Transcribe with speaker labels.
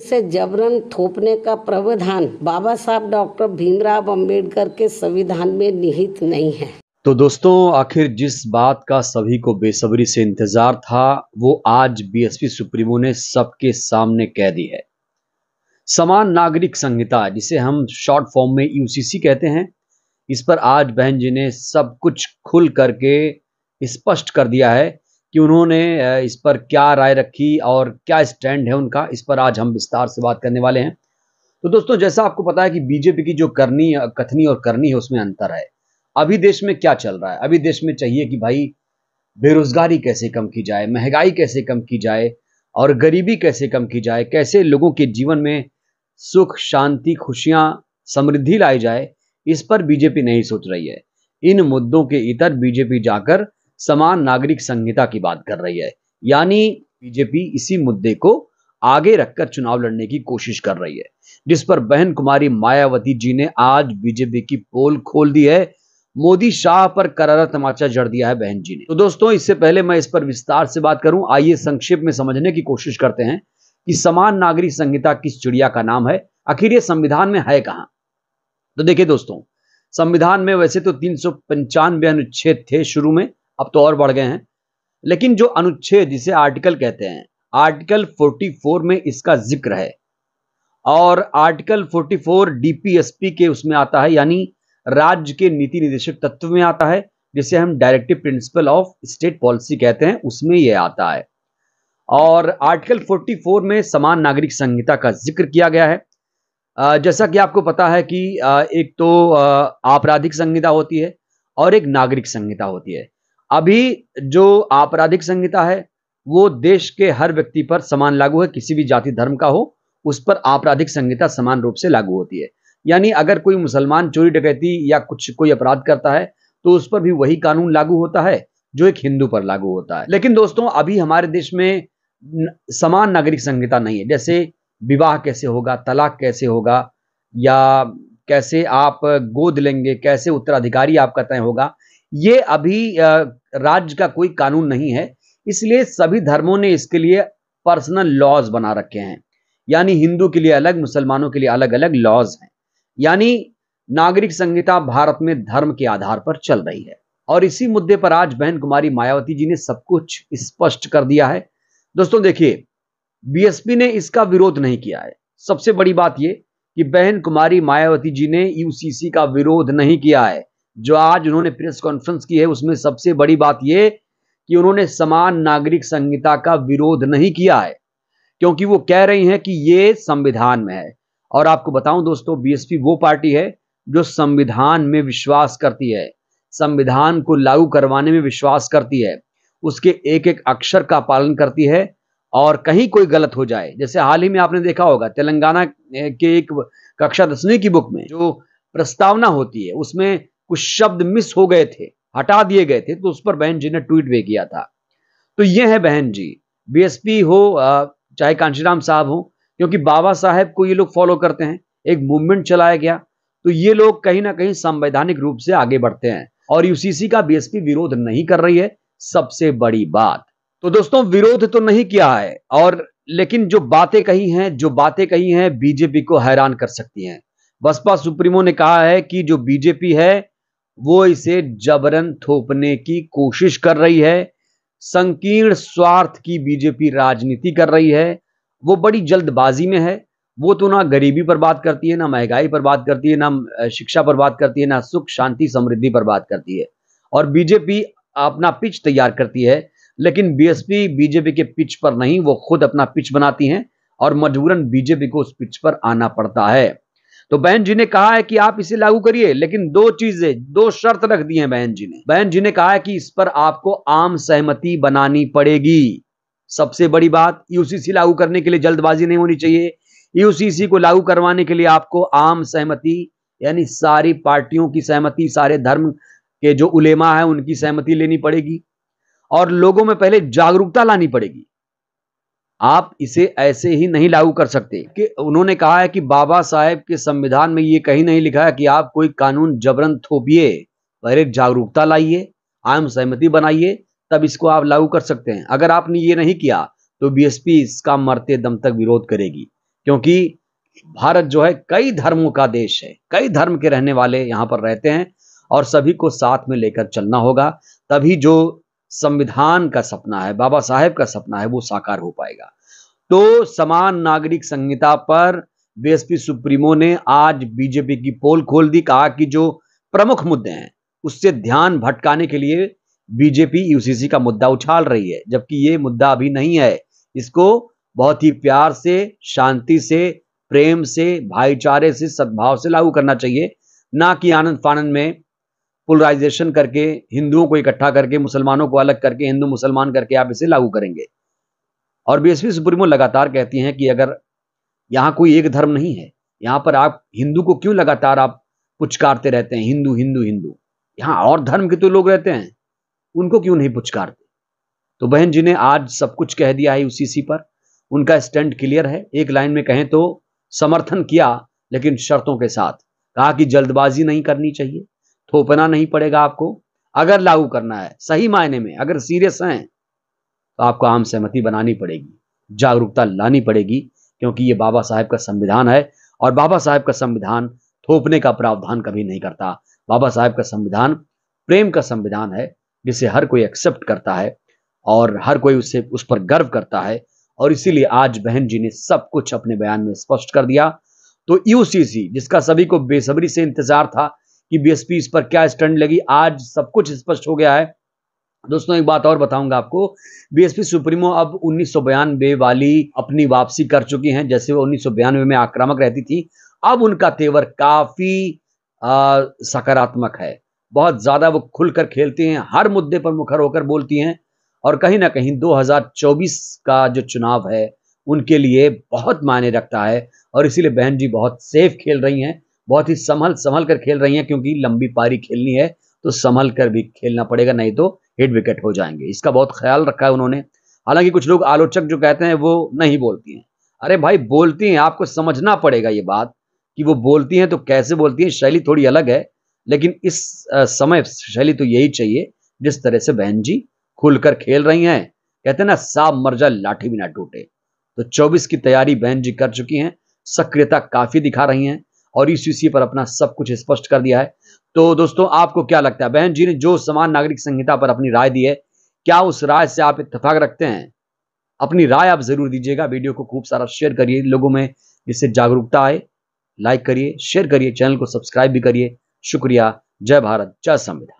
Speaker 1: से जबरन थोपने का प्रावधान बाबा साहब डॉक्टर भीमराव अंबेडकर के संविधान में निहित नहीं है।
Speaker 2: तो दोस्तों, आखिर जिस बात का सभी को बेसब्री से इंतजार था वो आज बीएसपी सुप्रीमो ने सबके सामने कह दी है। समान नागरिक संहिता, जिसे हम शॉर्ट फॉर्म में यूसीसी कहते हैं, इस पर आज बहन जी ने सब कुछ खुल करके स्पष्ट कर दिया है कि उन्होंने इस पर क्या राय रखी और क्या स्टैंड है उनका। इस पर आज हम विस्तार से बात करने वाले हैं। तो दोस्तों, जैसा आपको पता है कि बीजेपी की जो करनी कथनी और करनी है उसमें अंतर है। अभी देश में क्या चल रहा है? अभी देश में चाहिए कि भाई बेरोजगारी कैसे कम की जाए, महंगाई कैसे कम की जाए और गरीबी कैसे कम की जाए, कैसे लोगों के जीवन में सुख, शांति, खुशियां, समृद्धि लाई जाए। इस पर बीजेपी नहीं सोच रही है। इन मुद्दों के इतर बीजेपी जाकर समान नागरिक संहिता की बात कर रही है। यानी बीजेपी इसी मुद्दे को आगे रखकर चुनाव लड़ने की कोशिश कर रही है, जिस पर बहन कुमारी मायावती जी ने आज बीजेपी की पोल खोल दी है। मोदी शाह पर करारा तमाचा जड़ दिया है बहन जी ने। तो दोस्तों, इससे पहले मैं इस पर विस्तार से बात करूं, आइए संक्षेप में समझने की कोशिश करते हैं कि समान नागरिक संहिता किस चिड़िया का नाम है, आखिर ये संविधान में है कहां। तो देखिए दोस्तों, संविधान में वैसे तो 395 अनुच्छेद थे शुरू में, अब तो और बढ़ गए हैं। लेकिन जो अनुच्छेद, जिसे आर्टिकल कहते हैं, आर्टिकल 44 में इसका जिक्र है। और आर्टिकल 44 डीपीएसपी के उसमें आता है, यानी राज्य के नीति निर्देशक तत्व में आता है, जिसे हम directive principle of state policy कहते हैं, उसमें यह आता है। और आर्टिकल 44 में समान नागरिक संहिता का जिक्र किया गया है। जैसा कि आपको पता है कि एक तो आपराधिक संहिता होती है और एक नागरिक संहिता होती है। अभी जो आपराधिक संहिता है वो देश के हर व्यक्ति पर समान लागू है, किसी भी जाति धर्म का हो उस पर आपराधिक संहिता समान रूप से लागू होती है। यानी अगर कोई मुसलमान चोरी डकैती या कोई अपराध करता है तो उस पर भी वही कानून लागू होता है जो एक हिंदू पर लागू होता है। लेकिन दोस्तों, अभी हमारे देश में समान नागरिक संहिता नहीं है। जैसे विवाह कैसे होगा, तलाक कैसे होगा, या कैसे आप गोद लेंगे, कैसे उत्तराधिकारी आपका तय होगा, ये अभी राज्य का कोई कानून नहीं है। इसलिए सभी धर्मों ने इसके लिए पर्सनल लॉज बना रखे हैं। यानी हिंदू के लिए अलग, मुसलमानों के लिए अलग अलग लॉज हैं। यानी नागरिक संहिता भारत में धर्म के आधार पर चल रही है। और इसी मुद्दे पर आज बहन कुमारी मायावती जी ने सब कुछ स्पष्ट कर दिया है। दोस्तों देखिए, बीएसपी ने इसका विरोध नहीं किया है। सबसे बड़ी बात यह कि बहन कुमारी मायावती जी ने यूसीसी का विरोध नहीं किया है। जो आज उन्होंने प्रेस कॉन्फ्रेंस की है उसमें सबसे बड़ी बात यह कि उन्होंने समान नागरिक संहिता का विरोध नहीं किया है, क्योंकि वो कह रही हैं कि ये संविधान में है। और आपको बताऊं दोस्तों, बीएसपी वो पार्टी है जो संविधान में विश्वास करती है, संविधान को लागू करवाने में विश्वास करती है, उसके एक एक अक्षर का पालन करती है। और कहीं कोई गलत हो जाए, जैसे हाल ही में आपने देखा होगा तेलंगाना के एक कक्षा 10वीं की बुक में जो प्रस्तावना होती है उसमें कुछ शब्द मिस हो गए थे, हटा दिए गए थे, तो उस पर बहन जी ने ट्वीट भी किया था। तो ये है बहन जी, बीएसपी हो चाहे कांशीराम साहब हो, क्योंकि बाबा साहेब को ये लोग फॉलो करते हैं, एक मूवमेंट चलाया गया, तो ये लोग कहीं ना कहीं संवैधानिक रूप से आगे बढ़ते हैं। और यूसीसी का बीएसपी विरोध नहीं कर रही है, सबसे बड़ी बात। तो दोस्तों, विरोध तो नहीं किया है, और लेकिन जो बातें कही हैं बीजेपी को हैरान कर सकती हैं। बसपा सुप्रीमो ने कहा है कि जो बीजेपी है वो इसे जबरन थोपने की कोशिश कर रही है, संकीर्ण स्वार्थ की बीजेपी राजनीति कर रही है, वो बड़ी जल्दबाजी में है। वो तो ना गरीबी पर बात करती है, ना महंगाई पर बात करती है, ना शिक्षा पर बात करती है, ना सुख शांति समृद्धि पर बात करती है। और बीजेपी अपना पिच तैयार करती है, लेकिन बीएसपी बीजेपी के पिच पर नहीं, वो खुद अपना पिच बनाती हैं और मजबूरन बीजेपी को उस पिच पर आना पड़ता है। तो बहन जी ने कहा है कि आप इसे लागू करिए, लेकिन दो शर्त रख दी हैं बहन जी ने। बहन जी ने कहा है कि इस पर आपको आम सहमति बनानी पड़ेगी। सबसे बड़ी बात, यूसीसी लागू करने के लिए जल्दबाजी नहीं होनी चाहिए। यूसीसी को लागू करवाने के लिए आपको आम सहमति, यानी सारी पार्टियों की सहमति, सारे धर्म के जो उलेमा है उनकी सहमति लेनी पड़ेगी, और लोगों में पहले जागरूकता लानी पड़ेगी। आप इसे ऐसे ही नहीं लागू कर सकते। कि उन्होंने कहा है कि बाबा साहेब के संविधान में ये कहीं नहीं लिखा है कि आप कोई कानून जबरन थोपिए, पहले जागरूकता लाइए, आम सहमति बनाइए, तब इसको आप लागू कर सकते हैं। अगर आपने ये नहीं किया तो बीएसपी इसका मरते दम तक विरोध करेगी, क्योंकि भारत जो है कई धर्मों का देश है, कई धर्म के रहने वाले यहाँ पर रहते हैं और सभी को साथ में लेकर चलना होगा, तभी जो संविधान का सपना है, बाबा साहेब का सपना है, वो साकार हो पाएगा। तो समान नागरिक संहिता पर बीएसपी सुप्रीमो ने आज बीजेपी की पोल खोल दी, कहा कि जो प्रमुख मुद्दे हैं उससे ध्यान भटकाने के लिए बीजेपी यूसीसी का मुद्दा उछाल रही है, जबकि ये मुद्दा अभी नहीं है। इसको बहुत ही प्यार से, शांति से, प्रेम से, भाईचारे से, सद्भाव से लागू करना चाहिए, ना कि आनंद फानंद में पोलराइजेशन करके, हिंदुओं को इकट्ठा करके, मुसलमानों को अलग करके, हिंदू मुसलमान करके आप इसे लागू करेंगे। और बीएसपी सुप्रीमो लगातार कहती हैं कि अगर यहां कोई एक धर्म नहीं है, यहां पर आप हिंदू को क्यों लगातार आप पुचकारते रहते हैं, हिंदू हिंदू हिंदू, यहां और धर्म के तो लोग रहते हैं, उनको क्यों नहीं पुचकारते? तो बहन जी ने आज सब कुछ कह दिया है यूसीसी पर। उनका स्टैंड क्लियर है, एक लाइन में कहें तो समर्थन किया, लेकिन शर्तों के साथ। कहा कि जल्दबाजी नहीं करनी चाहिए, थोपना नहीं पड़ेगा आपको, अगर लागू करना है सही मायने में, अगर सीरियस हैं तो आपको आम सहमति बनानी पड़ेगी, जागरूकता लानी पड़ेगी, क्योंकि ये बाबा साहेब का संविधान है और बाबा साहेब का संविधान थोपने का प्रावधान कभी नहीं करता। बाबा साहेब का संविधान प्रेम का संविधान है, जिसे हर कोई एक्सेप्ट करता है और हर कोई उससे उस पर गर्व करता है। और इसीलिए आज बहन जी ने सब कुछ अपने बयान में स्पष्ट कर दिया। तो यूसीसी, जिसका सभी को बेसब्री से इंतजार था कि बीएसपी इस पर क्या स्टैंड लेगी, आज सब कुछ स्पष्ट हो गया है। दोस्तों एक बात और बताऊंगा आपको, बीएसपी सुप्रीमो अब 1992 वाली अपनी वापसी कर चुकी हैं। जैसे वो 1992 में आक्रामक रहती थी, अब उनका तेवर काफी सकारात्मक है। बहुत ज्यादा वो खुलकर खेलती हैं, हर मुद्दे पर मुखर होकर बोलती हैं और कहीं ना कहीं 2024 का जो चुनाव है उनके लिए बहुत मायने रखता है। और इसीलिए बहन जी बहुत सेफ खेल रही हैं, बहुत ही संभल कर खेल रही हैं, क्योंकि लंबी पारी खेलनी है तो संभल कर भी खेलना पड़ेगा, नहीं तो हिट विकेट हो जाएंगे। इसका बहुत ख्याल रखा है उन्होंने। हालांकि कुछ लोग आलोचक जो कहते हैं वो नहीं बोलती हैं, अरे भाई बोलती हैं, आपको समझना पड़ेगा ये बात कि वो बोलती हैं तो कैसे बोलती हैं, शैली थोड़ी अलग है, लेकिन इस समय शैली तो यही चाहिए जिस तरह से बहन जी खुलकर खेल रही हैं। कहते हैं ना, सांप मर जाए लाठी भी ना टूटे। तो 24 की तैयारी बहन जी कर चुकी हैं, सक्रियता काफी दिखा रही हैं और यूसीसी पर अपना सब कुछ स्पष्ट कर दिया है। तो दोस्तों आपको क्या लगता है, बहन जी ने जो समान नागरिक संहिता पर अपनी राय दी है, क्या उस राय से आप इत्तेफाक रखते हैं? अपनी राय आप जरूर दीजिएगा। वीडियो को खूब सारा शेयर करिए लोगों में, जिससे जागरूकता आए। लाइक करिए, शेयर करिए, चैनल को सब्सक्राइब भी करिए। शुक्रिया। जय भारत, जय संविधान।